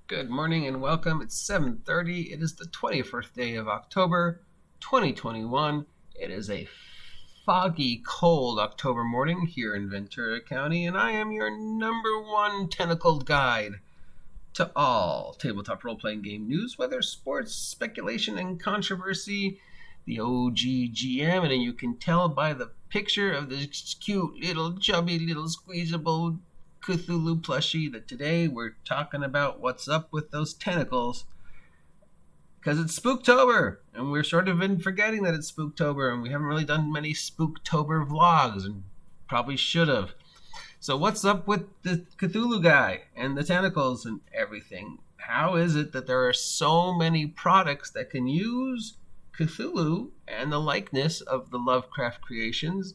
Good morning and welcome. It's 7:30. It is the 21st day of October, 2021. It is a foggy, cold October morning here in Ventura County, and I am your number one tentacled guide to all tabletop role-playing game news, whether sports, speculation, and controversy. The OGGM, and you can tell by the picture of this cute little chubby little squeezable Cthulhu plushie that today we're talking about what's up with those tentacles, because it's Spooktober and we're sort of been forgetting that it's Spooktober, and we haven't really done many Spooktober vlogs and probably should have. So what's up with the Cthulhu guy and the tentacles and everything? How is it that there are so many products that can use Cthulhu and the likeness of the Lovecraft creations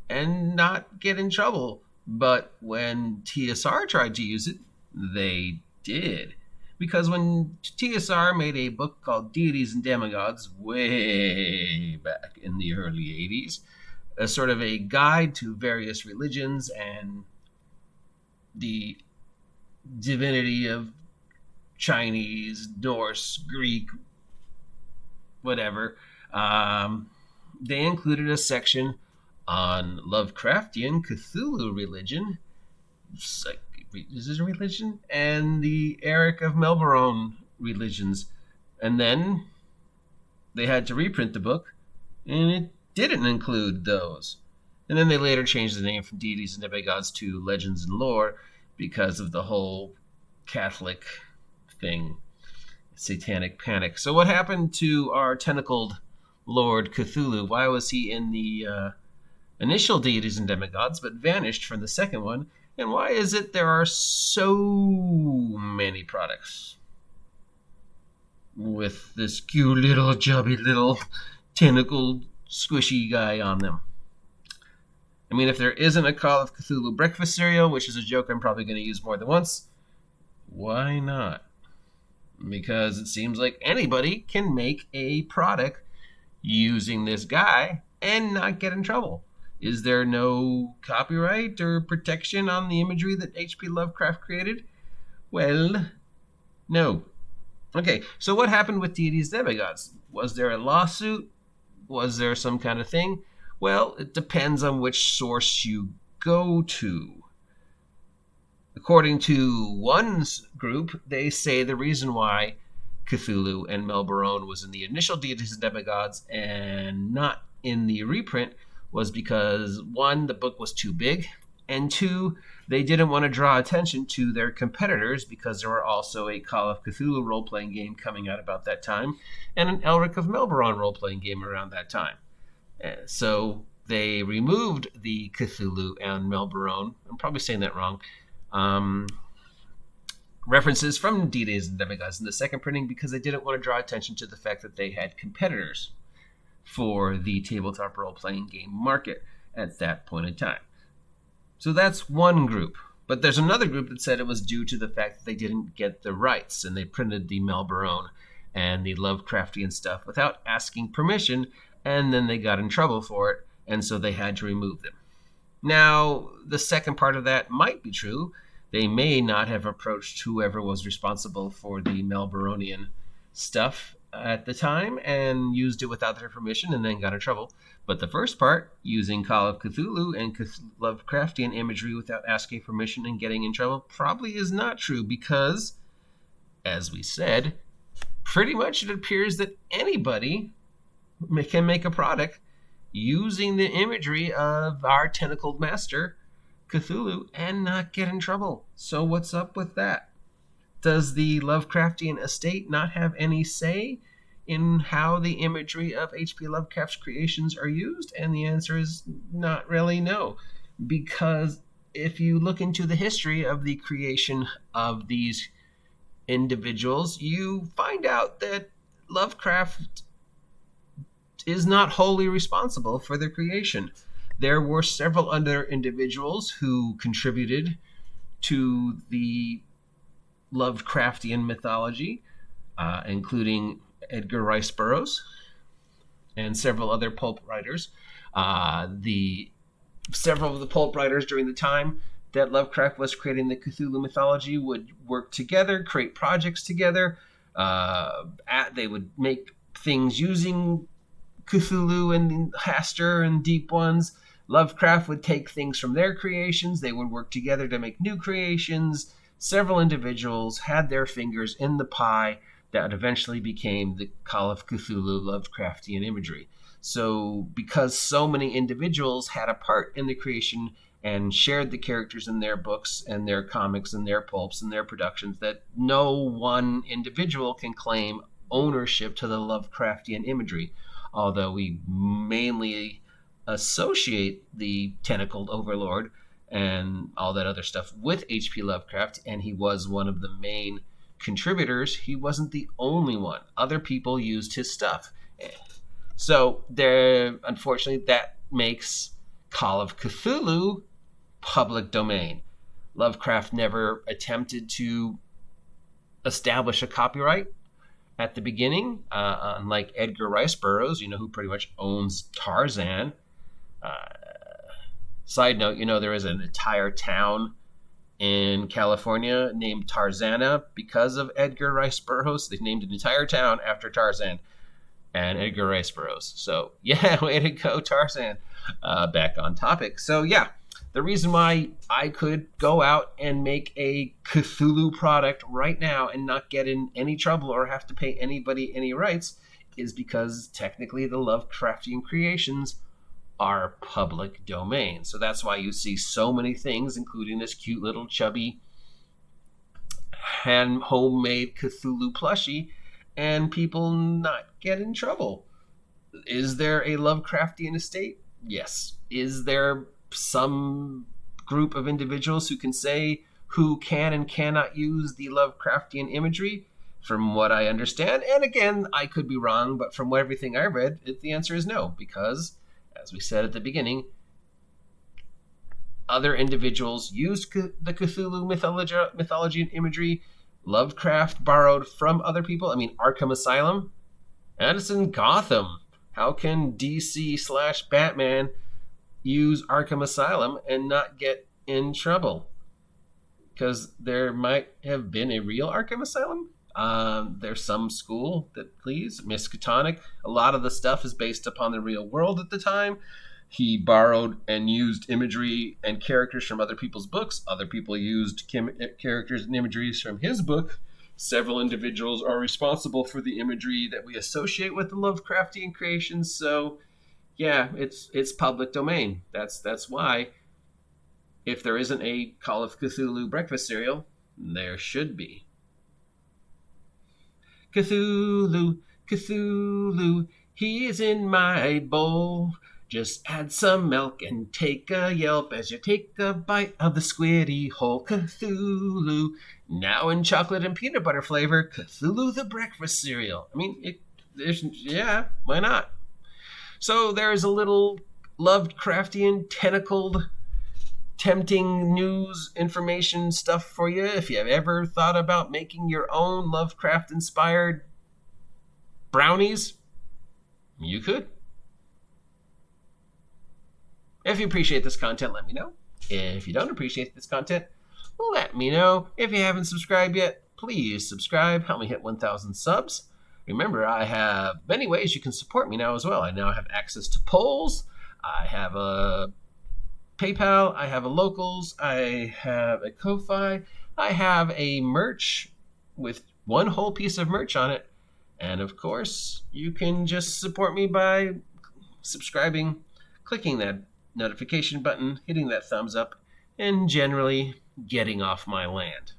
and not get in trouble? But when TSR tried to use it, they did. Because when TSR made a book called Deities and Demigods way back in the early 80s, as sort of a guide to various religions and the divinity of Chinese, Norse, Greek, whatever, they included a section on Lovecraftian Cthulhu religion, is this a religion? And the Eric of Melbourne religions. And then they had to reprint the book, and it didn't include those. And then they later changed the name from Deities and Demigods to Legends and Lore because of the whole Catholic thing, satanic panic. So what happened to our tentacled Lord Cthulhu? Why was he in the initial Deities and Demigods but vanished from the second one? And why is it there are so many products with this cute little chubby little tentacled squishy guy on them? I mean, if there isn't a Call of Cthulhu breakfast cereal, which is a joke I'm probably going to use more than once, why not? Because it seems like anybody can make a product using this guy and not get in trouble. Is there no copyright or protection on the imagery that HP Lovecraft created? Well, no. Okay, so what happened with Deities and Demigods? Was there a lawsuit? Was there some kind of thing? Well, it depends on which source you go to. According to one group, they say the reason why Cthulhu and Melbourne was in the initial Deities and Demigods and not in the reprint was because, one, the book was too big, and two, they didn't want to draw attention to their competitors because there were also a Call of Cthulhu role-playing game coming out about that time and an Elric of Melbourne role-playing game around that time. So they removed the Cthulhu and Melbourne, I'm probably saying that wrong, references from Deities and Demigods in the second printing because they didn't want to draw attention to the fact that they had competitors for the tabletop role-playing game market at that point in time. So that's one group. But there's another group that said it was due to the fact that they didn't get the rights and they printed the Melbourne and the Lovecraftian stuff without asking permission, and then they got in trouble for it, and so they had to remove them. Now, the second part of that might be true. They may not have approached whoever was responsible for the Melbournian stuff at the time and used it without their permission and then got in trouble. But the first part, using Call of Cthulhu and Lovecraftian imagery without asking permission and getting in trouble, probably is not true because, as we said, pretty much it appears that anybody can make a product using the imagery of our tentacled master, Cthulhu, and not get in trouble. So what's up with that? Does the Lovecraftian estate not have any say in how the imagery of H.P. Lovecraft's creations are used? And the answer is not really no. Because if you look into the history of the creation of these individuals, you find out that Lovecraft is not wholly responsible for their creation. There were several other individuals who contributed to the Lovecraftian mythology, including Edgar Rice Burroughs and several other pulp writers. Several of the pulp writers during the time that Lovecraft was creating the Cthulhu mythology would work together, create projects together. They would make things using Cthulhu and Hastur and Deep Ones. Lovecraft would take things from their creations. They would work together to make new creations. Several individuals had their fingers in the pie that eventually became the Call of Cthulhu Lovecraftian imagery. So because so many individuals had a part in the creation and shared the characters in their books and their comics and their pulps and their productions, that no one individual can claim ownership to the Lovecraftian imagery, although we mainly associate the tentacled overlord and all that other stuff with HP Lovecraft, and he was one of the main contributors. He wasn't the only one. Other people used his stuff. So unfortunately, that makes Call of Cthulhu public domain. Lovecraft never attempted to establish a copyright at the beginning, unlike Edgar Rice Burroughs, who pretty much owns Tarzan. Side note, there is an entire town in California named Tarzana because of Edgar Rice Burroughs. They named an entire town after Tarzan and Edgar Rice Burroughs. So, yeah, way to go, Tarzan. Back on topic. So, yeah, the reason why I could go out and make a Cthulhu product right now and not get in any trouble or have to pay anybody any rights is because technically the Lovecraftian creations are public domain. So that's why you see so many things, including this cute little chubby homemade Cthulhu plushie, and people not get in trouble. Is there a Lovecraftian estate? Yes. Is there some group of individuals who can say who can and cannot use the Lovecraftian imagery? From what I understand, and again, I could be wrong, but from everything I read, the answer is no, because as we said at the beginning, other individuals used the Cthulhu mythology and imagery. Lovecraft borrowed from other people. I mean, Arkham Asylum, and it's in Gotham. How can DC/Batman use Arkham Asylum and not get in trouble? Because there might have been a real Arkham Asylum. There's some school that, please, Miskatonic. A lot of the stuff is based upon the real world at the time. He borrowed and used imagery and characters from other people's books. Other people used characters and imageries from his book. Several individuals are responsible for the imagery that we associate with the Lovecraftian creations. So, yeah, it's public domain. That's why, if there isn't a Call of Cthulhu breakfast cereal, there should be. Cthulhu, Cthulhu, he is in my bowl. Just add some milk and take a yelp as you take a bite of the squiddy whole. Cthulhu, now in chocolate and peanut butter flavor. Cthulhu the breakfast cereal. I mean, why not? So there's a little Lovecraftian tentacled tempting news information stuff for you. If you have ever thought about making your own Lovecraft inspired brownies, you could. If you appreciate this content, let me know. If you don't appreciate this content, let me know. If you haven't subscribed yet, please subscribe. Help me hit 1,000 subs. Remember, I have many ways you can support me now as well. I now have access to polls. I have a PayPal, I have a Locals, I have a Ko-Fi, I have a merch with one whole piece of merch on it, and of course, you can just support me by subscribing, clicking that notification button, hitting that thumbs up, and generally getting off my land.